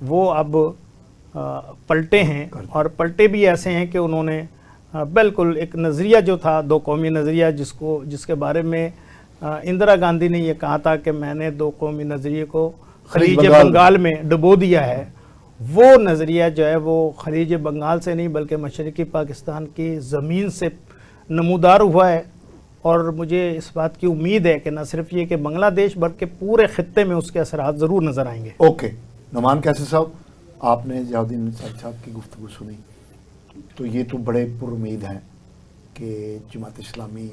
وہ اب پلٹے ہیں، اور پلٹے بھی ایسے ہیں کہ انہوں نے بالکل ایک نظریہ جو تھا دو قومی نظریہ، جس کے بارے میں اندرا گاندھی نے یہ کہا تھا کہ میں نے دو قومی نظریے کو خلیج بنگال میں ڈبو دیا ہے، وہ نظریہ جو ہے وہ خلیج بنگال سے نہیں بلکہ مشرقی پاکستان کی زمین سے نمودار ہوا ہے. اور مجھے اس بات کی امید ہے کہ نہ صرف یہ کہ بنگلہ دیش بلکہ پورے خطے میں اس کے اثرات ضرور نظر آئیں گے. اوکے نعمان قیصر صاحب، آپ نے ضیاءالدین انصاری صاحب کی گفتگو سنی تو یہ تو بڑے پر امید ہیں کہ جماعت اسلامی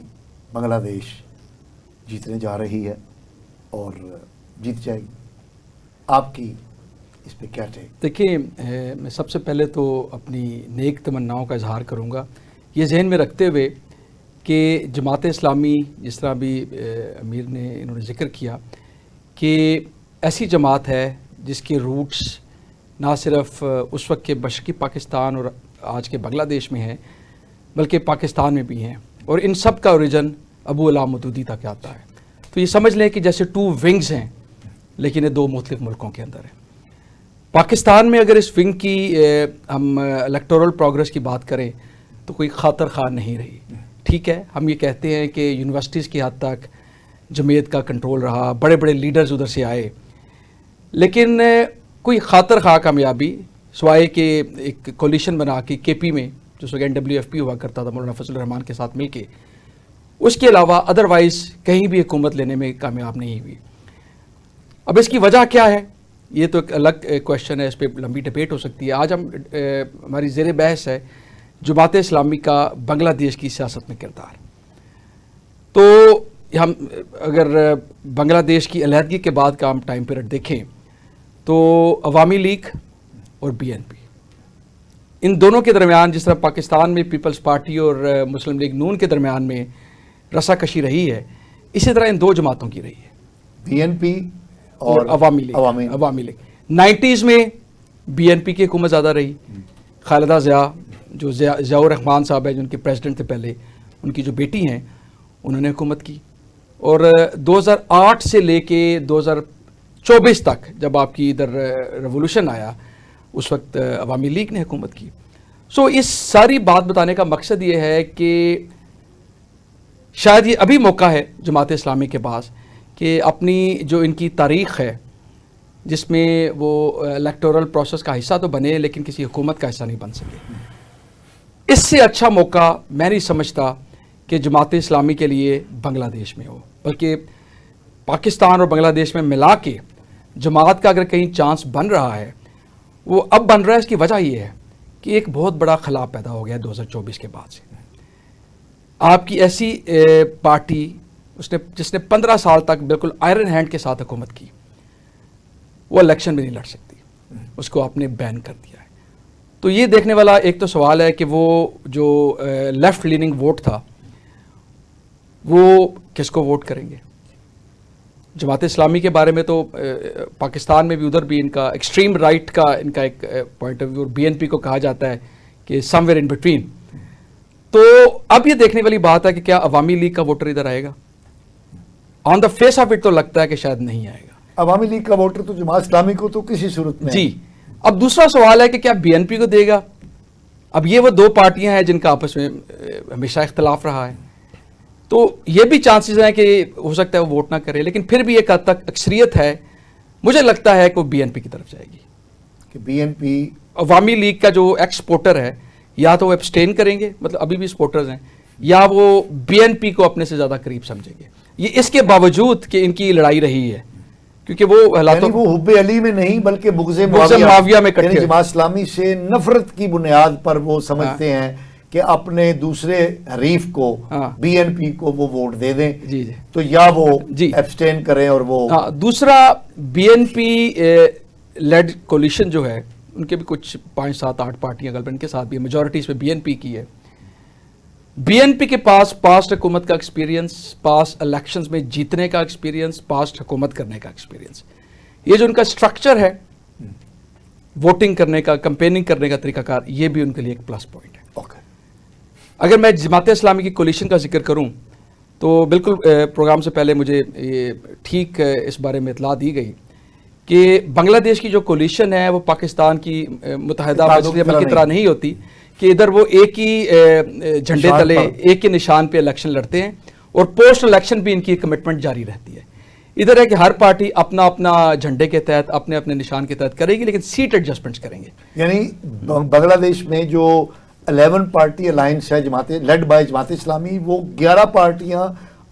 بنگلہ دیش جیتنے جا رہی ہے اور جیت جائے گی. آپ کی اس پہ کیا ٹیک؟ دیکھیں، میں سب سے پہلے تو اپنی نیک تمناؤں کا اظہار کروں گا، یہ ذہن میں رکھتے ہوئے کہ جماعت اسلامی جس طرح بھی امیر نے انہوں نے ذکر کیا کہ ایسی جماعت ہے جس کے روٹس نہ صرف اس وقت کے مشرقی پاکستان اور آج کے بنگلہ دیش میں ہیں بلکہ پاکستان میں بھی ہیں، اور ان سب کا اوریجن ابو علام مودودی تک آتا ہے. تو یہ سمجھ لیں کہ جیسے 2 ونگز ہیں لیکن یہ 2 مختلف ملکوں کے اندر ہیں. پاکستان میں اگر اس ونگ کی ہم الیکٹورل پروگرس کی بات کریں تو کوئی خاطر خواہ نہیں رہی. ٹھیک ہے، ہم یہ کہتے ہیں کہ یونیورسٹیز کی حد تک جمعیت کا کنٹرول رہا، بڑے بڑے لیڈرز ادھر سے آئے، لیکن کوئی خاطر خواہ کامیابی سوائے کہ ایک کولیشن بنا کے کے پی میں جو سگین WFP ہوا کرتا تھا مولانا فضل الرحمان کے ساتھ مل کے، اس کے علاوہ ادروائز کہیں بھی حکومت لینے میں کامیاب نہیں ہوئی. اب اس کی وجہ کیا ہے؟ یہ تو ایک الگ کویشچن ہے، اس پہ لمبی ڈبیٹ ہو سکتی ہے. آج ہماری زیر بحث ہے جماعت اسلامی کا بنگلہ دیش کی سیاست میں کردار. تو ہم اگر بنگلہ دیش کی علیحدگی کے بعد کا ہم ٹائم پیریڈ دیکھیں تو عوامی لیگ اور BNP ان دونوں کے درمیان، جس طرح پاکستان میں پیپلز پارٹی اور مسلم لیگ نون کے درمیان میں رسا کشی رہی ہے، اسی طرح ان 2 جماعتوں کی رہی ہے، BNP اور عوامی لیگ. 90s میں BNP کی حکومت زیادہ رہی. خالدہ ضیاء جو ضیاء الرحمان صاحب ہیں، جو ان کے پریزیڈنٹ تھے پہلے، ان کی جو بیٹی ہیں انہوں نے حکومت کی. اور 2008 سے لے کے 2024 تک جب آپ کی ادھر ریولوشن آیا اس وقت عوامی لیگ نے حکومت کی. سو اس ساری بات بتانے کا مقصد یہ ہے کہ شاید یہ ابھی موقع ہے جماعت اسلامی کے پاس کہ اپنی جو ان کی تاریخ ہے جس میں وہ الیکٹورل پروسیس کا حصہ تو بنے لیکن کسی حکومت کا حصہ نہیں بن سکے، اس سے اچھا موقع میں نہیں سمجھتا کہ جماعت اسلامی کے لیے بنگلہ دیش میں ہو، بلکہ پاکستان اور بنگلہ دیش میں ملا کے جماعت کا اگر کہیں چانس بن رہا ہے وہ اب بن رہا ہے. اس کی وجہ یہ ہے کہ ایک بہت بڑا خلا پیدا ہو گیا 2024 کے بعد سے. آپ کی ایسی پارٹی جس نے 15 سال تک بالکل آئرن ہینڈ کے ساتھ حکومت کی، وہ الیکشن میں نہیں لڑ سکتی، اس کو آپ نے بین کر دیا ہے. تو یہ دیکھنے والا ایک تو سوال ہے کہ وہ جو لیفٹ لیننگ ووٹ تھا وہ کس کو ووٹ کریں گے. جماعت اسلامی کے بارے میں تو پاکستان میں بھی ادھر بھی ان کا ایکسٹریم رائٹ کا ان کا ایک پوائنٹ آف ویو، اور BNP کو کہا جاتا ہے کہ سم ویئر ان بٹوین. تو اب یہ دیکھنے والی بات ہے کہ کیا عوامی لیگ کا ووٹر ادھر آئے گا. آن دا فیس آف اٹ تو لگتا ہے کہ شاید نہیں آئے گا. عوامی لیگ کا ووٹر تو جماعت اسلامی کو تو کسی صورت میں جی. اب دوسرا سوال ہے کہ کیا BNP کو دے گا. اب یہ وہ 2 پارٹیاں ہیں جن کا آپس میں ہمیشہ اختلاف رہا ہے، تو یہ بھی چانسز ہیں کہ ہو سکتا ہے وہ ووٹ نہ کرے، لیکن پھر بھی ایک حد تک اکثریت ہے، مجھے لگتا ہے کہ وہ BNP کی طرف جائے گی. کہ BNP عوامی لیگ کا جو ایکسپورٹر ہے یا تو وہ ایبسٹین کریں گے، مطلب ابھی بھی سپورٹرز ہیں، یا وہ BNP کو اپنے سے زیادہ قریب سمجھیں گے. یہ اس کے باوجود کہ ان کی لڑائی رہی ہے، کیونکہ وہ حالاتوں وہ حب علی میں نہیں بلکہ بغض معاویہ میں یعنی جماعت اسلامی سے نفرت کی بنیاد پر وہ سمجھتے ہیں کہ اپنے دوسرے حریف کو BNP کو وہ ووٹ دے دیں. جی جی. تو یا وہ ایبسٹین کریں اور وہ دوسرا BNP لیڈ کولیشن جو ہے ان کے بھی کچھ 5 7 8 پارٹیاں غالباً کے ساتھ بھی میجورٹی اس میں BNP کی ہے. BNP کے پاس پاسٹ حکومت کا ایکسپیرینس، پاسٹ الیکشنز میں جیتنے کا ایکسپیرینس، پاسٹ حکومت کرنے کا ایکسپیرینس، یہ جو ان کا سٹرکچر ہے ووٹنگ کرنے کا، کمپیننگ کرنے کا طریقہ کار، یہ بھی ان کے لیے ایک پلس پوائنٹ ہے. اگر میں جماعت اسلامی کی کولیشن کا ذکر کروں تو بالکل پروگرام سے پہلے مجھے یہ ٹھیک اس بارے میں اطلاع دی گئی کہ بنگلہ دیش کی جو کولیشن ہے وہ پاکستان کی متحدہ مجلس کی طرح نہیں ہوتی کہ ادھر وہ ایک ہی جھنڈے تلے ایک ہی نشان پہ الیکشن لڑتے ہیں اور پوسٹ الیکشن بھی ان کی کمٹمنٹ جاری رہتی ہے. ادھر ہے کہ ہر پارٹی اپنا اپنا جھنڈے کے تحت اپنے اپنے نشان کے تحت کرے گی لیکن سیٹ ایڈجسٹمنٹس کریں گے. یعنی بنگلہ دیش میں جو 11 پارٹی الائنس ہے لیڈ بائی جماعت اسلامی، وہ 11 پارٹیاں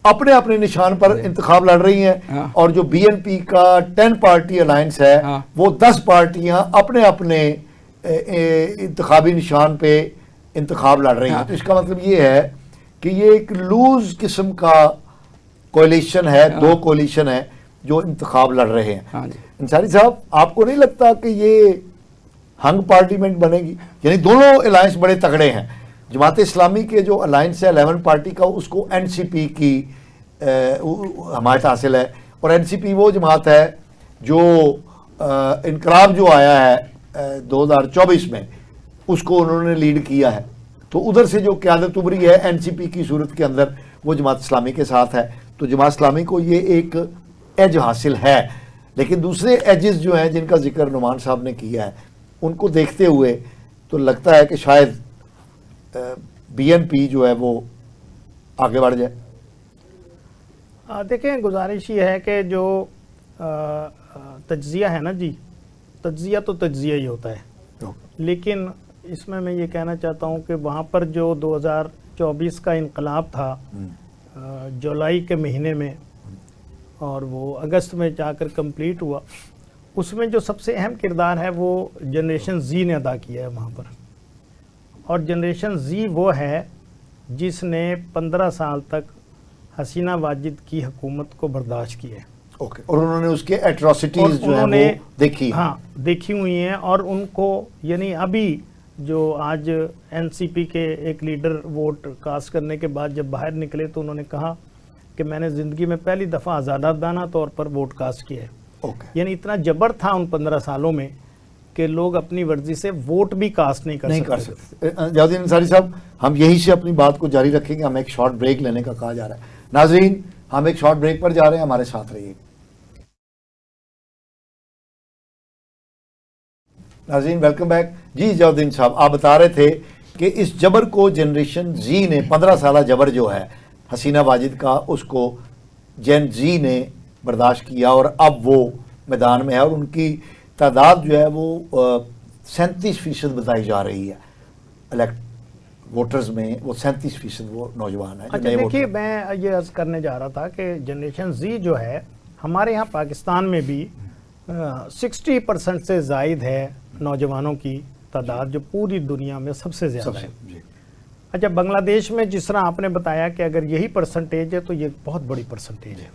اپنے اپنے نشان پر انتخاب لڑ رہی ہیں، اور جو بی این پی کا 10 پارٹی الائنس ہے وہ 10 پارٹیاں اپنے اپنے انتخابی نشان پہ انتخاب لڑ رہی ہیں. تو اس کا مطلب یہ ہے کہ یہ ایک لوز قسم کا کولیشن ہے، دو کولیشن ہے جو انتخاب لڑ رہے ہیں. انصاری صاحب، آپ کو نہیں لگتا کہ یہ ہنگ پارلیمنٹ بنے گی؟ یعنی دونوں الائنس بڑے تگڑے ہیں. جماعت اسلامی کے جو الائنس ہے 11 پارٹی کا، اس کو این سی پی کی حمایت حاصل ہے، اور این سی پی وہ جماعت ہے جو انقلاب جو آیا ہے 2024 میں اس کو انہوں نے لیڈ کیا ہے. تو ادھر سے جو قیادت ابری ہے این سی پی کی صورت کے اندر وہ جماعت اسلامی کے ساتھ ہے. تو جماعت اسلامی کو یہ ایک ایج حاصل ہے. لیکن دوسرے ایجز جو ہیں جن کا ذکر نعمان صاحب نے کیا ہے، ان کو دیکھتے ہوئے تو لگتا ہے کہ شاید بی این پی جو ہے وہ آگے بڑھ جائے. دیکھیں، گزارش یہ ہے کہ جو تجزیہ ہے نا جی، تجزیہ تو تجزیہ ہی ہوتا ہے، لیکن اس میں یہ کہنا چاہتا ہوں کہ وہاں پر جو 2024 کا انقلاب تھا جولائی کے مہینے میں، اور وہ اگست میں جا کر کمپلیٹ ہوا، اس میں جو سب سے اہم کردار ہے وہ جنریشن زی نے ادا کیا ہے وہاں پر. اور جنریشن زی وہ ہے جس نے 15 سال تک حسینہ واجد کی حکومت کو برداشت کیا ہے. اوکے. اور انہوں نے اس کے ایٹراسٹیز جو ہیں وہ دیکھی. ہاں، دیکھی ہوئی ہیں. اور ان کو یعنی ابھی جو آج این سی پی کے ایک لیڈر ووٹ کاسٹ کرنے کے بعد جب باہر نکلے تو انہوں نے کہا کہ میں نے زندگی میں پہلی دفعہ آزادانہ طور پر ووٹ کاسٹ کیا ہے. یعنی اتنا جبر تھا ان 15 سالوں میں کہ لوگ اپنی مرضی سے ووٹ بھی کاسٹ نہیں کر سکتے. ضیاء الدین انصاری صاحب، ہم یہیں سے اپنی بات کو جاری رکھیں گے. ہم ایک شارٹ بریک لینے کا کہا جا رہا ہے. ناظرین، ہم ایک شارٹ بریک پر جا رہے ہیں، ہمارے ساتھ رہیے. ناظرین ویلکم بیک. جی ضیاء الدین صاحب، آپ بتا رہے تھے کہ اس جبر کو جنریشن زی نے 15 سالہ جبر جو ہے حسینہ واجد کا، اس کو جین زی نے برداشت کیا، اور اب وہ میدان میں ہے. اور ان کی تعداد جو ہے وہ 37% بتائی جا رہی ہے الیکٹ ووٹرز میں. وہ 37% وہ نوجوان ہیں. اچھا دیکھیے، میں یہ عرض کرنے جا رہا تھا کہ جنریشن زی جو ہے ہمارے یہاں پاکستان میں بھی 60% سے زائد ہے نوجوانوں کی تعداد، جو پوری دنیا میں سب سے زیادہ ہے. اچھا، بنگلہ دیش میں جس طرح آپ نے بتایا کہ اگر یہی پرسنٹیج ہے تو یہ بہت بڑی پرسنٹیج ہے.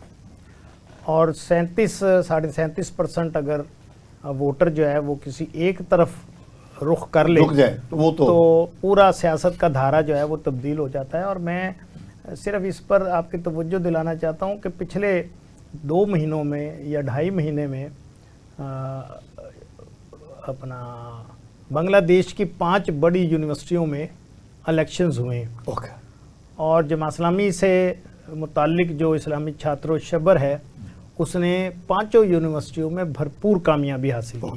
اور 37.5% اگر ووٹر جو ہے وہ کسی ایک طرف رخ کر لے تو پورا سیاست کا دھارا جو ہے وہ تبدیل ہو جاتا ہے. اور میں صرف اس پر آپ کی توجہ دلانا چاہتا ہوں کہ پچھلے 2 مہینوں میں یا 2.5 مہینے میں اپنا بنگلہ دیش کی 5 بڑی یونیورسٹیوں میں الیکشنز ہوئے ہیں. اور جماعت اسلامی سے متعلق جو اسلامی چھاتر و شبر ہے اس نے 5 یونیورسٹیوں میں بھرپور کامیابی حاصل کی.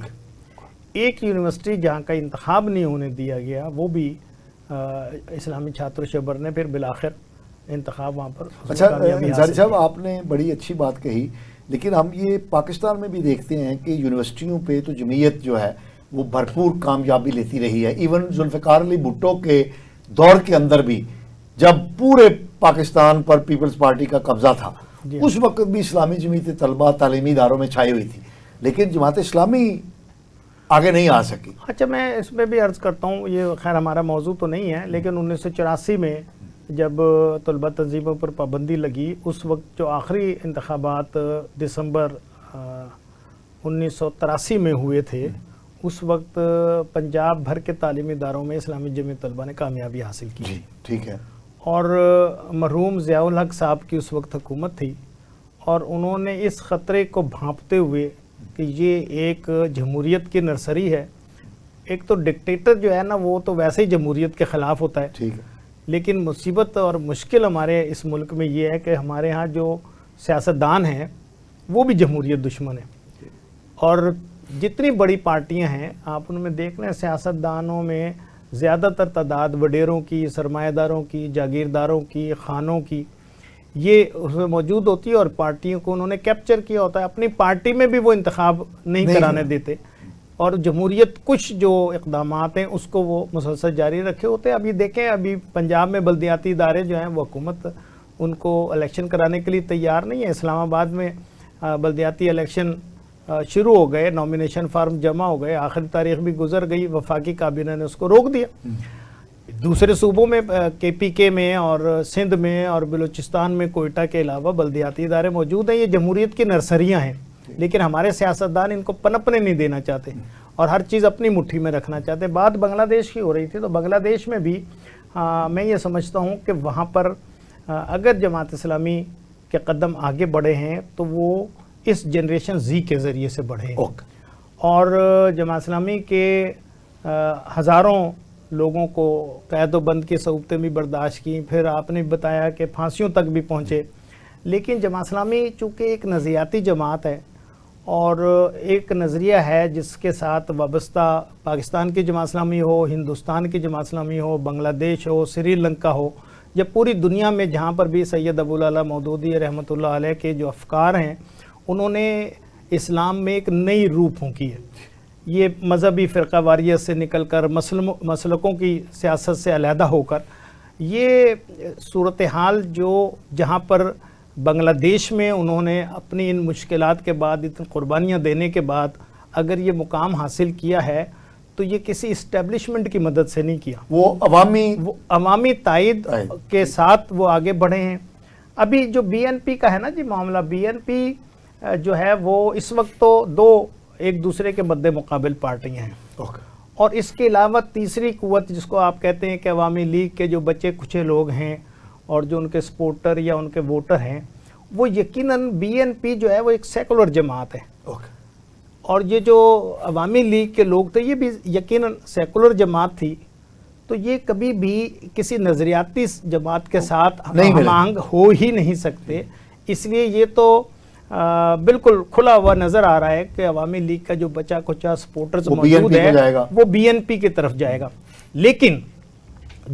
ایک یونیورسٹی جہاں کا انتخاب نہیں ہونے دیا گیا، وہ بھی اسلامی چھاتر و شبر نے پھر بالآخر انتخاب وہاں پر. اچھا انصاری صاحب، آپ نے بڑی اچھی بات کہی، لیکن ہم یہ پاکستان میں بھی دیکھتے ہیں کہ یونیورسٹیوں پہ تو جمعیت جو ہے وہ بھرپور کامیابی لیتی رہی ہے. ایون ذوالفقار علی بھٹو کے دور کے اندر بھی جب پورے پاکستان پر پیپلز پارٹی کا قبضہ تھا، اس وقت بھی اسلامی جمعیت طلبہ تعلیمی اداروں میں چھائی ہوئی تھی، لیکن جماعت اسلامی آگے نہیں آ سکی. اچھا، میں اس میں بھی عرض کرتا ہوں، یہ خیر ہمارا موضوع تو نہیں ہے، لیکن 1984 میں جب طلبہ تنظیموں پر پابندی لگی، اس وقت جو آخری انتخابات دسمبر 1983 میں ہوئے تھے، اس وقت پنجاب بھر کے تعلیمی اداروں میں اسلامی جمعیت طلبہ نے کامیابی حاصل کی. جی ٹھیک ہے. اور مرحوم ضیاء الحق صاحب کی اس وقت حکومت تھی، اور انہوں نے اس خطرے کو بھانپتے ہوئے کہ یہ ایک جمہوریت کی نرسری ہے. ایک تو ڈکٹیٹر جو ہے نا، وہ تو ویسے ہی جمہوریت کے خلاف ہوتا ہے. ٹھیک ہے. لیکن مصیبت اور مشکل ہمارے اس ملک میں یہ ہے کہ ہمارے ہاں جو سیاستدان ہیں وہ بھی جمہوریت دشمن ہیں. اور جتنی بڑی پارٹیاں ہیں آپ ان میں دیکھ لیں، سیاستدانوں میں زیادہ تر تعداد وڈیروں کی، سرمایہ داروں کی، جاگیرداروں کی، خانوں کی یہ اس میں موجود ہوتی ہے، اور پارٹیوں کو انہوں نے کیپچر کیا ہوتا ہے۔ اپنی پارٹی میں بھی وہ انتخاب نہیں کرانے دیتے، اور جمہوریت کچھ جو اقدامات ہیں اس کو وہ مسلسل جاری رکھے ہوتے ہیں۔ ابھی دیکھیں، ابھی پنجاب میں بلدیاتی ادارے جو ہیں وہ حکومت ان کو الیکشن کرانے کے لیے تیار نہیں ہے۔ اسلام آباد میں بلدیاتی الیکشن شروع ہو گئے، نامینیشن فارم جمع ہو گئے، آخری تاریخ بھی گزر گئی، وفاقی کابینہ نے اس کو روک دیا۔ دوسرے صوبوں میں کے پی کے میں اور سندھ میں اور بلوچستان میں کوئٹہ کے علاوہ بلدیاتی ادارے موجود ہیں۔ یہ جمہوریت کی نرسریاں ہیں، لیکن ہمارے سیاستدان ان کو پنپنے نہیں دینا چاہتے اور ہر چیز اپنی مٹھی میں رکھنا چاہتے ہیں۔ بات بنگلہ دیش کی ہو رہی تھی، تو بنگلہ دیش میں بھی میں یہ سمجھتا ہوں کہ وہاں پر اگر جماعت اسلامی کے قدم آگے بڑھے ہیں تو وہ اس جنریشن زی کے ذریعے سے بڑھے ہیں، اور جماعت اسلامی کے ہزاروں لوگوں کو قید و بند کی صعوبتیں بھی برداشت کی، پھر آپ نے بتایا کہ پھانسیوں تک بھی پہنچے، لیکن جماعت اسلامی چونکہ ایک نظریاتی جماعت ہے اور ایک نظریہ ہے جس کے ساتھ وابستہ پاکستان کی جماعت اسلامی ہو، ہندوستان کی جماعت اسلامی ہو، بنگلہ دیش ہو، سری لنکا ہو، یا پوری دنیا میں جہاں پر بھی سید ابوالعلا مودودی رحمۃ اللہ علیہ کے جو افکار ہیں انہوں نے اسلام میں ایک نئی روح پھونکی ہے۔ یہ مذہبی فرقہ واریت سے نکل کر مسلکوں کی سیاست سے علیحدہ ہو کر یہ صورتحال جو جہاں پر بنگلہ دیش میں انہوں نے اپنی ان مشکلات کے بعد، اتنی قربانیاں دینے کے بعد اگر یہ مقام حاصل کیا ہے تو یہ کسی اسٹیبلشمنٹ کی مدد سے نہیں کیا، وہ عوامی تائید کے ساتھ وہ آگے بڑھے ہیں۔ ابھی جو بی این پی کا ہے نا جی معاملہ، بی این پی جو ہے وہ اس وقت تو دو ایک دوسرے کے مد مقابل پارٹیاں ہیں، اور اس کے علاوہ تیسری قوت جس کو آپ کہتے ہیں کہ عوامی لیگ کے جو بچے کچھے لوگ ہیں اور جو ان کے سپورٹر یا ان کے ووٹر ہیں، وہ یقیناً بی این پی جو ہے وہ ایک سیکولر جماعت ہے، اور یہ جو عوامی لیگ کے لوگ تھے یہ بھی یقیناً سیکولر جماعت تھی، تو یہ کبھی بھی کسی نظریاتی جماعت کے ساتھ ہم آہنگ ہو ہی نہیں سکتے۔ اس لیے یہ تو بالکل کھلا ہوا نظر آ رہا ہے کہ عوامی لیگ کا جو بچا کچا سپورٹرز موجود ہے وہ بی این پی کی طرف جائے گا، لیکن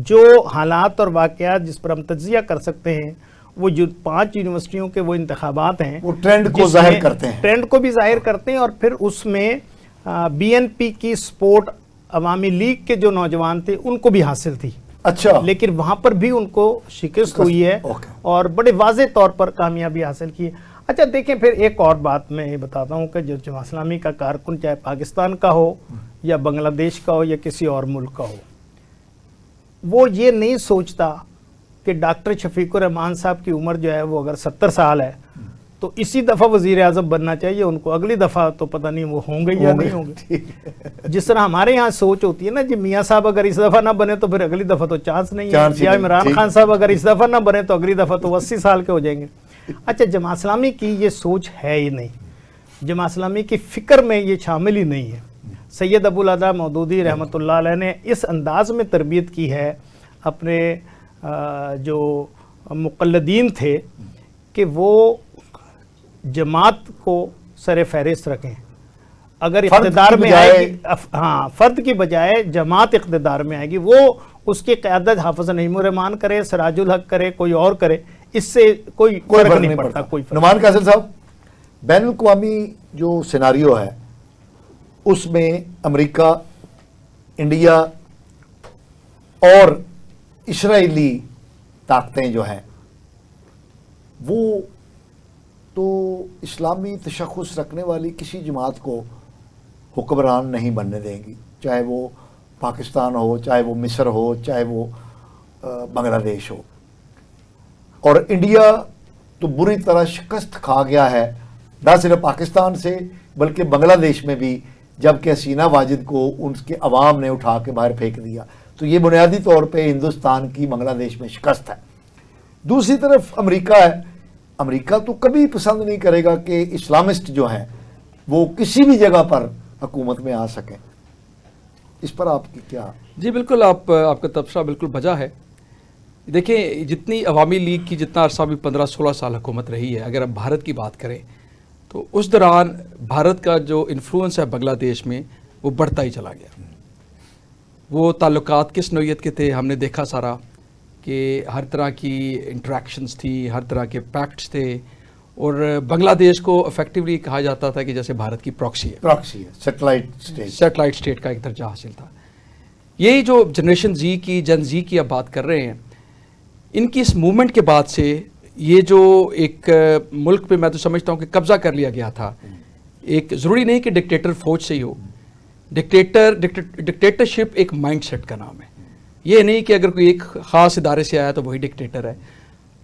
جو حالات اور واقعات جس پر ہم تجزیہ کر سکتے ہیں وہ جو 5 یونیورسٹیوں کے وہ انتخابات ہیں وہ ٹرینڈ کو ظاہر کرتے ہیں، ٹرینڈ کو بھی ظاہر کرتے ہیں، اور پھر اس میں بی این پی کی سپورٹ عوامی لیگ کے جو نوجوان تھے ان کو بھی حاصل تھی، اچھا، لیکن وہاں پر بھی ان کو شکست ہوئی ہے اور بڑے واضح طور پر کامیابی حاصل کی ہے۔ اچھا دیکھیں، پھر ایک اور بات میں یہ بتاتا ہوں کہ جو جماعت اسلامی کا کارکن چاہے پاکستان کا ہو یا بنگلہ دیش کا ہو یا کسی اور ملک کا ہو، وہ یہ نہیں سوچتا کہ ڈاکٹر شفیق الرحمان صاحب کی عمر جو ہے وہ اگر 70 سال ہے تو اسی دفعہ وزیر اعظم بننا چاہیے ان کو، اگلی دفعہ تو پتہ نہیں وہ ہوں گے یا نہیں ہوں گے۔ جس طرح ہمارے یہاں سوچ ہوتی ہے نا جی، میاں صاحب اگر اس دفعہ نہ بنے تو پھر اگلی دفعہ تو چانس نہیں ہے، یا عمران خان صاحب اگر اس دفعہ نہ بنے تو اگلی دفعہ تو 80 سال کے ہو جائیں گے۔ اچھا، جماعت اسلامی کی یہ سوچ ہے ہی نہیں، جماعت اسلامی کی فکر میں یہ شامل ہی نہیں ہے۔ سید ابوالعلا مودودی رحمۃ اللہ علیہ نے اس انداز میں تربیت کی ہے اپنے جو مقلدین تھے کہ وہ جماعت کو سر فہرست رکھیں، اگر اقتدار میں آئے گی، ہاں فرد کی بجائے جماعت اقتدار میں آئے گی، وہ اس کی قیادت حافظ نعیم الرحمان کرے، سراج الحق کرے، کوئی اور کرے، اس سے کوئی فرق نہیں پڑتا۔ نعمان قاصد صاحب، بین الاقوامی جو سیناریو ہے اس میں امریکہ، انڈیا اور اسرائیلی طاقتیں جو ہیں وہ تو اسلامی تشخص رکھنے والی کسی جماعت کو حکمران نہیں بننے دیں گی، چاہے وہ پاکستان ہو، چاہے وہ مصر ہو، چاہے وہ بنگلہ دیش ہو۔ اور انڈیا تو بری طرح شکست کھا گیا ہے، نہ صرف پاکستان سے بلکہ بنگلہ دیش میں بھی، جبکہ حسینہ واجد کو ان کے عوام نے اٹھا کے باہر پھینک دیا، تو یہ بنیادی طور پہ ہندوستان کی بنگلہ دیش میں شکست ہے۔ دوسری طرف امریکہ ہے، امریکہ تو کبھی پسند نہیں کرے گا کہ اسلامسٹ جو ہیں وہ کسی بھی جگہ پر حکومت میں آ سکیں، اس پر آپ کی کیا؟ جی بالکل، آپ کا تبصرہ بالکل بجا ہے۔ دیکھیں، جتنی عوامی لیگ کی جتنا عرصہ بھی 15-16 سال حکومت رہی ہے، اگر اب بھارت کی بات کریں تو تو اس دوران بھارت کا جو انفلوئنس ہے بنگلہ دیش میں وہ بڑھتا ہی چلا گیا. وہ تعلقات کس نوعیت کے تھے ہم نے دیکھا سارا, کہ ہر طرح کی انٹریکشنز تھی, ہر طرح کے پیکٹس تھے, اور بنگلہ دیش کو افیکٹولی کہا جاتا تھا کہ جیسے بھارت کی پراکسی ہے, سیٹلائٹ اسٹیٹ کا ایک درجہ حاصل تھا. یہی جو جنریشن زی کی, جن زی کی اب بات کر رہے ہیں, ان کی اس موومنٹ کے بعد سے یہ جو ایک ملک پہ میں تو سمجھتا ہوں کہ قبضہ کر لیا گیا تھا, ایک ضروری نہیں کہ ڈکٹیٹر فوج سے ہی ہو, ڈکٹیٹرشپ ایک مائنڈ سیٹ کا نام ہے. یہ نہیں کہ اگر کوئی ایک خاص ادارے سے آیا تو وہی ڈکٹیٹر ہے.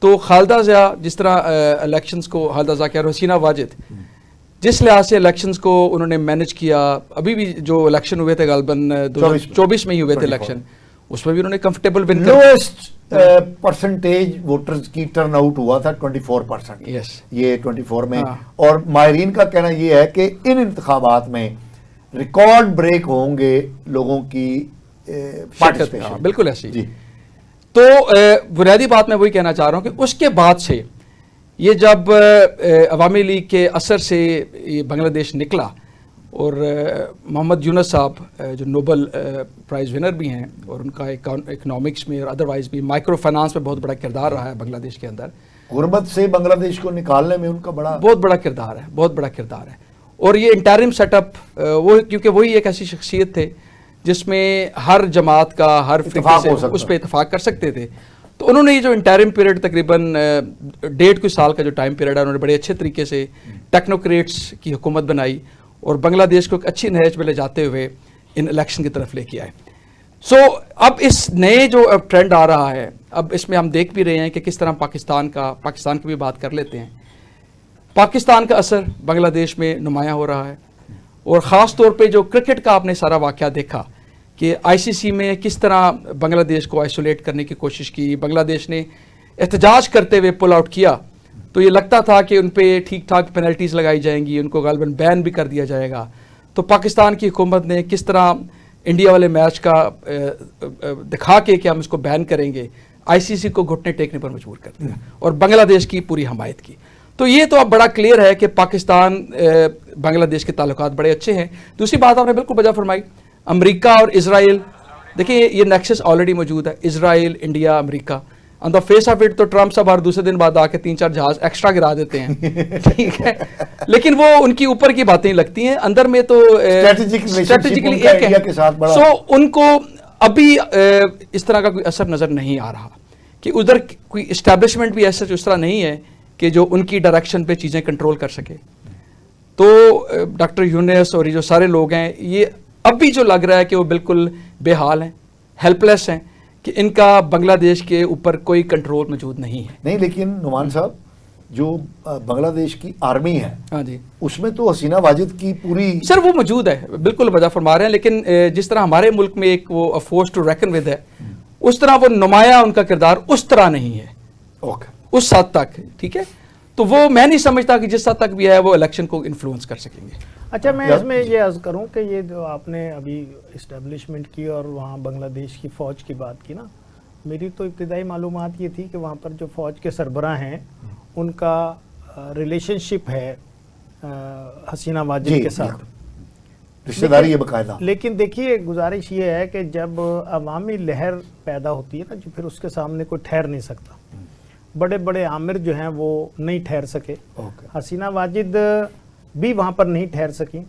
تو خالدہ ضیاء جس طرح الیکشنز کو, خالدہ ضیاء کیا, حسینہ واجد جس لحاظ سے الیکشنز کو انہوں نے مینج کیا, ابھی بھی جو الیکشن ہوئے تھے غالباً 2024 میں ہی ہوئے تھے الیکشن, اس میں بھی انہوں نے کمفرٹیبل ون کر, لویسٹ پرسنٹیج ووٹرز کی ٹرن آؤٹ ہوا تھا 24%. یہ 24 میں, اور ماہرین کا کہنا یہ ہے کہ ان انتخابات میں ریکارڈ بریک ہوں گے لوگوں کی پارٹیسپیشن. بالکل ایسی جی. تو بنیادی بات میں وہی کہنا چاہ رہا ہوں کہ اس کے بعد سے یہ جب عوامی لیگ کے اثر سے یہ بنگلہ دیش نکلا, اور محمد یونس صاحب جو نوبل پرائز ونر بھی ہیں, اور ان کا اکنامکس میں اور ادروائز بھی مائکرو فائنانس میں بہت بڑا کردار رہا ہے بنگلہ دیش کے اندر, غربت سے بنگلہ دیش کو نکالنے میں ان کا بہت بڑا کردار ہے, بہت بڑا کردار ہے. اور یہ انٹرم سیٹ اپ وہ, کیونکہ وہی ایک ایسی شخصیت تھے جس میں ہر جماعت کا, ہر فرقے سے اس پہ اتفاق کر سکتے تھے. تو انہوں نے یہ جو انٹرم پیریڈ تقریباً 1.5 سال کا جو ٹائم پیریڈ ہے, انہوں نے بڑے اچھے طریقے سے ٹیکنوکریٹس کی حکومت بنائی اور بنگلہ دیش کو ایک اچھی نہج پہ لے جاتے ہوئے ان الیکشن کی طرف لے کے آئے. سو اب اس نئے جو ٹرینڈ آ رہا ہے, اب اس میں ہم دیکھ بھی رہے ہیں کہ کس طرح پاکستان کی بھی بات کر لیتے ہیں, پاکستان کا اثر بنگلہ دیش میں نمایاں ہو رہا ہے. اور خاص طور پہ جو کرکٹ کا آپ نے سارا واقعہ دیکھا کہ آئی سی سی میں کس طرح بنگلہ دیش کو آئسولیٹ کرنے کی کوشش کی, بنگلہ دیش نے احتجاج کرتے ہوئے پل آؤٹ کیا, تو یہ لگتا تھا کہ ان پہ ٹھیک ٹھاک پینلٹیز لگائی جائیں گی, ان کو غالباً بین بھی کر دیا جائے گا. تو پاکستان کی حکومت نے کس طرح انڈیا والے میچ کا دکھا کے کہ ہم اس کو بین کریں گے, آئی سی سی کو گھٹنے ٹیکنے پر مجبور کر دیا اور بنگلہ دیش کی پوری حمایت کی. تو یہ تو اب بڑا کلیئر ہے کہ پاکستان بنگلہ دیش کے تعلقات بڑے اچھے ہیں. دوسری بات آپ نے بالکل بجا فرمائی, امریکہ اور اسرائیل, دیکھیں یہ نیکسس آلریڈی موجود ہے, اسرائیل, انڈیا, امریکہ. On the face of it تو ٹرمپ صاحب ہر دوسرے دن بعد آ کے 3-4 جہاز ایکسٹرا گرا دیتے ہیں, ٹھیک ہے, لیکن وہ ان کی اوپر کی باتیں لگتی ہیں, اندر میں تو اسٹریٹجیکلی ایک ہے. سو ان کو ابھی اس طرح کا کوئی اثر نظر نہیں آ رہا کہ ادھر کوئی اسٹیبلشمنٹ بھی ایسا اس طرح نہیں ہے کہ جو ان کی ڈائریکشن پہ چیزیں کنٹرول کر سکے. تو ڈاکٹر یونس اور یہ جو سارے لوگ ہیں, یہ اب بھی جو لگ رہا ہے کہ وہ بالکل بے حال ہیں, ہیلپ لیس ہیں, کہ ان کا بنگلہ دیش کے اوپر کوئی کنٹرول موجود نہیں ہے. نہیں, لیکن نعمان صاحب جو بنگلہ دیش کی آرمی ہے, ہاں جی, اس میں تو حسینہ واجد کی پوری سر وہ موجود ہے, بالکل وجہ فرما رہے ہیں, لیکن جس طرح ہمارے ملک میں ایک وہ فورس ٹو ریکن ود ہے, اس طرح وہ نمایاں ان کا کردار اس طرح نہیں ہے. اوکے, اس حد تک, ٹھیک ہے. تو وہ میں نہیں سمجھتا کہ جس حد تک بھی ہے وہ الیکشن کو انفلوئنس کر سکیں گے. اچھا, میں اس میں یہ عرض کروں کہ یہ جو آپ نے ابھی اسٹیبلشمنٹ کی اور وہاں بنگلہ دیش کی فوج کی بات کی نا, میری تو ابتدائی معلومات یہ تھی کہ وہاں پر جو فوج کے سربراہ ہیں ان کا ریلیشن شپ ہے حسینہ واجد کے ساتھ, رشتہ داری ہے باقاعدہ. لیکن دیکھیے گزارش یہ ہے کہ جب عوامی لہر پیدا ہوتی ہے نا, جو پھر اس کے سامنے کوئی ٹھہر نہیں سکتا. بڑے بڑے عامر جو ہیں وہ نہیں ٹھہر سکے, حسینہ واجد بھی وہاں پر نہیں ٹھہر سکیں.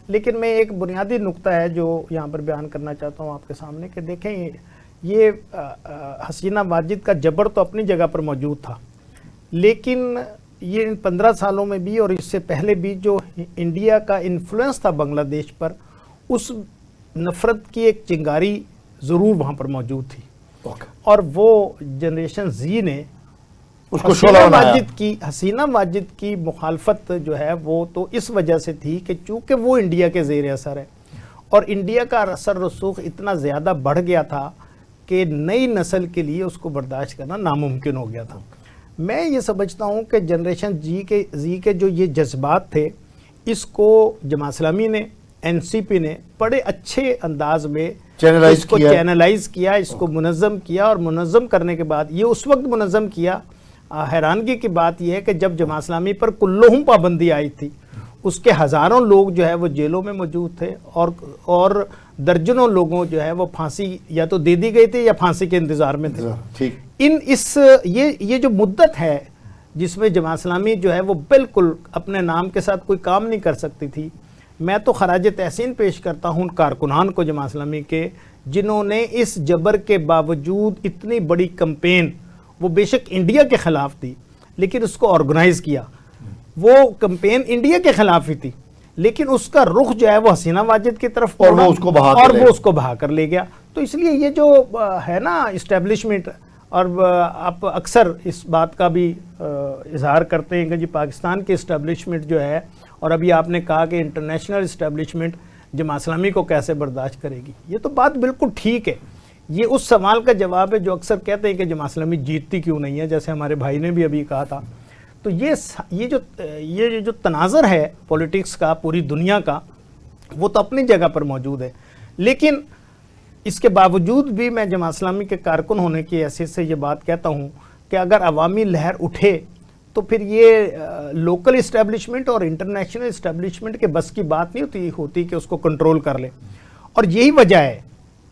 لیکن میں ایک بنیادی نقطہ ہے جو یہاں پر بیان کرنا چاہتا ہوں آپ کے سامنے, کہ دیکھیں یہ حسینہ واجد کا جبر تو اپنی جگہ پر موجود تھا, لیکن یہ ان 15 سالوں میں بھی اور اس سے پہلے بھی جو انڈیا کا انفلوئنس تھا بنگلہ دیش پر, اس نفرت کی ایک چنگاری ضرور وہاں پر موجود تھی. اور وہ جنریشن زی نے حسینہ واجد کی مخالفت جو ہے وہ تو اس وجہ سے تھی کہ چونکہ وہ انڈیا کے زیر اثر ہے, اور انڈیا کا اثر رسوخ اتنا زیادہ بڑھ گیا تھا کہ نئی نسل کے لیے اس کو برداشت کرنا ناممکن ہو گیا تھا. میں یہ سمجھتا ہوں کہ جنریشن زی کے جو یہ جذبات تھے, اس کو جماعت اسلامی نے, این سی پی نے بڑے اچھے انداز میں اس کو چینلائز کیا, اس کو منظم کیا, اور منظم کرنے کے بعد یہ اس وقت منظم کیا. حیرانگی کی بات یہ ہے کہ جب جماعت اسلامی پر کلہم پابندی آئی تھی اس کے ہزاروں لوگ جو ہے وہ جیلوں میں موجود تھے اور درجنوں لوگوں جو ہے وہ پھانسی یا تو دے دی گئی تھی یا پھانسی کے انتظار میں تھے. ٹھیک. یہ جو مدت ہے جس میں جماعت اسلامی جو ہے وہ بالکل اپنے نام کے ساتھ کوئی کام نہیں کر سکتی تھی، میں تو خراج تحسین پیش کرتا ہوں کارکنان کو جماعت اسلامی کے، جنہوں نے اس جبر کے باوجود اتنی بڑی کمپین، وہ بے شک انڈیا کے خلاف تھی لیکن اس کو آرگنائز کیا. وہ کمپین انڈیا کے خلاف ہی تھی لیکن اس کا رخ جو ہے وہ حسینہ واجد کی طرف اور وہ اس کو بہا کر لے گیا. تو اس لیے یہ جو ہے نا اسٹیبلشمنٹ، اور آپ اکثر اس بات کا بھی اظہار کرتے ہیں کہ جی پاکستان کی اسٹیبلشمنٹ جو ہے، اور ابھی آپ نے کہا کہ انٹرنیشنل اسٹیبلشمنٹ جماعت اسلامی کو کیسے برداشت کرے گی، یہ تو بات بالکل ٹھیک ہے. یہ اس سوال کا جواب ہے جو اکثر کہتے ہیں کہ جماعت اسلامی جیتتی کیوں نہیں ہے، جیسے ہمارے بھائی نے بھی ابھی کہا تھا. تو یہ جو تناظر ہے پولیٹکس کا پوری دنیا کا، وہ تو اپنی جگہ پر موجود ہے، لیکن اس کے باوجود بھی میں جماعت اسلامی کے کارکن ہونے کی حیثیت سے یہ بات کہتا ہوں کہ اگر عوامی لہر اٹھے تو پھر یہ لوکل اسٹیبلشمنٹ اور انٹرنیشنل اسٹیبلشمنٹ کے بس کی بات نہیں ہوتی کہ اس کو کنٹرول کر لے. اور یہی وجہ ہے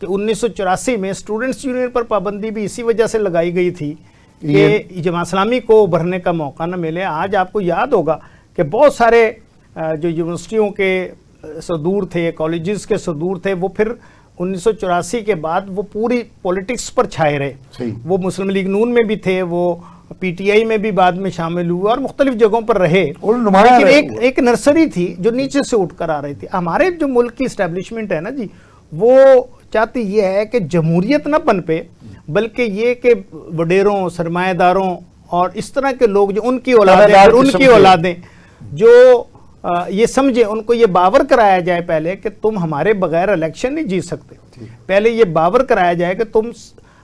کہ 1984 میں اسٹوڈنٹس یونین پر پابندی بھی اسی وجہ سے لگائی گئی تھی کہ جماعت اسلامی کو ابھرنے کا موقع نہ ملے. آج آپ کو یاد ہوگا کہ بہت سارے جو یونیورسٹیوں کے صدور تھے، کالجز کے صدور تھے، وہ پھر 1984 کے بعد وہ پوری پولیٹکس پر چھائے رہے. وہ مسلم لیگ نون میں بھی تھے، وہ پی ٹی آئی میں بھی بعد میں شامل ہوئے اور مختلف جگہوں پر رہے، لیکن ایک نرسری تھی جو نیچے سے اٹھ کر آ رہی تھی. ہمارے جو ملک کی اسٹیبلشمنٹ ہے نا جی، وہ چاہتی یہ ہے کہ جمہوریت نہ بن پہ، بلکہ یہ کہ وڈیروں، سرمایہ داروں اور اس طرح کے لوگ جو ان کی اولادیں جو یہ سمجھے، ان کو یہ باور کرایا جائے پہلے کہ تم ہمارے بغیر الیکشن نہیں جیت سکتے. پہلے یہ باور کرایا جائے کہ تم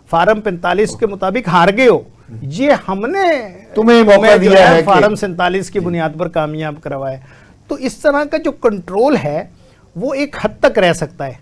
فارم 45 کے مطابق ہار گئے ہو، یہ ہم نے تمہیں موقع دیا ہے فارم 47 کی بنیاد پر کامیاب کروایا. تو اس طرح کا جو کنٹرول ہے وہ ایک حد تک رہ سکتا ہے،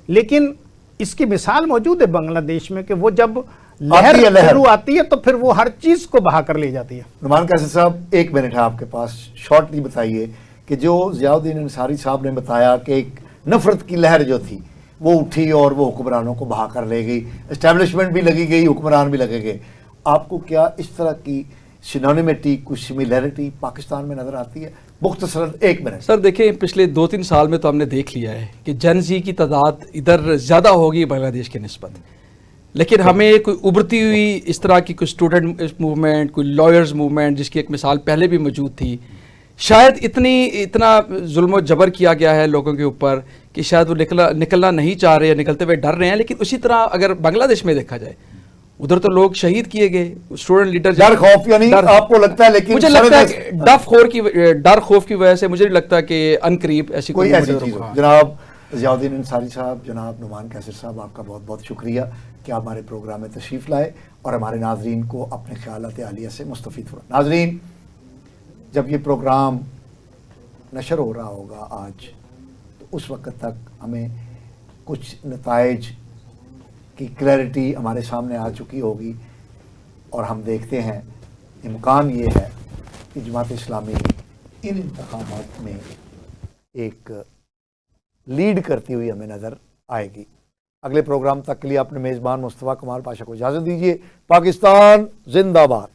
لیکن اس کی مثال موجود ہے بنگلہ دیش میں کہ وہ جب لہر شروع آتی ہے تو پھر وہ ہر چیز کو بہا کر لے جاتی ہے. نعمان قیصر صاحب، 1 منٹ ہے آپ کے پاس، شارٹلی بتائیے کہ جو ضیاء الدین انصاری صاحب نے بتایا کہ ایک نفرت کی لہر جو تھی وہ اٹھی اور وہ حکمرانوں کو بہا کر لے گئی، اسٹیبلشمنٹ بھی لگی گئی، حکمران بھی لگے گئے. آپ کو کیا اس طرح کی سینونیمٹی، کچھ سملیرٹی پاکستان میں نظر آتی ہے؟ مختصراً 1 منٹ. سر دیکھیں، پچھلے 2-3 سال میں تو ہم نے دیکھ لیا ہے کہ جن زی کی تعداد ادھر زیادہ ہوگی بنگلہ دیش کے نسبت، لیکن ہمیں کوئی ابھرتی ہوئی اس طرح کی کوئی اسٹوڈنٹ موومنٹ، کوئی لائرز موومنٹ جس کی ایک مثال پہلے بھی موجود تھی، شاید اتنا ظلم و جبر کیا گیا ہے لوگوں کے اوپر کہ شاید وہ نکلنا نہیں چاہ رہے ہیں، نکلتے ہوئے ڈر رہے ہیں. لیکن اسی طرح اگر بنگلہ دیش میں دیکھا جائے، ادھر تو لوگ شہید کیے گئے، اسٹوڈنٹ لیڈر، ڈر خوف یعنی آپ کو لگتا ہے، لیکن مجھے لگتا ہے ڈر خوف کی وجہ سے مجھے نہیں لگتا کہ ان قریب ایسی کوئی ایسی چیز ہو. جناب ضیاء الدین انصاری صاحب، جناب نعمان قیصر صاحب، آپ کا بہت بہت شکریہ کہ آپ ہمارے پروگرام میں تشریف لائے اور ہمارے ناظرین کو اپنے خیالات عالیہ سے مستفید ہوا. ناظرین، جب یہ پروگرام نشر ہو رہا ہوگا آج، تو اس وقت تک ہمیں کچھ نتائج کی کلیئرٹی ہمارے سامنے آ چکی ہوگی، اور ہم دیکھتے ہیں امکان یہ ہے کہ جماعت اسلامی ان انتخابات میں ایک لیڈ کرتی ہوئی ہمیں نظر آئے گی. اگلے پروگرام تک کے لیے اپنے میزبان مصطفیٰ کمال پاشا کو اجازت دیجیے. پاکستان زندہ باد.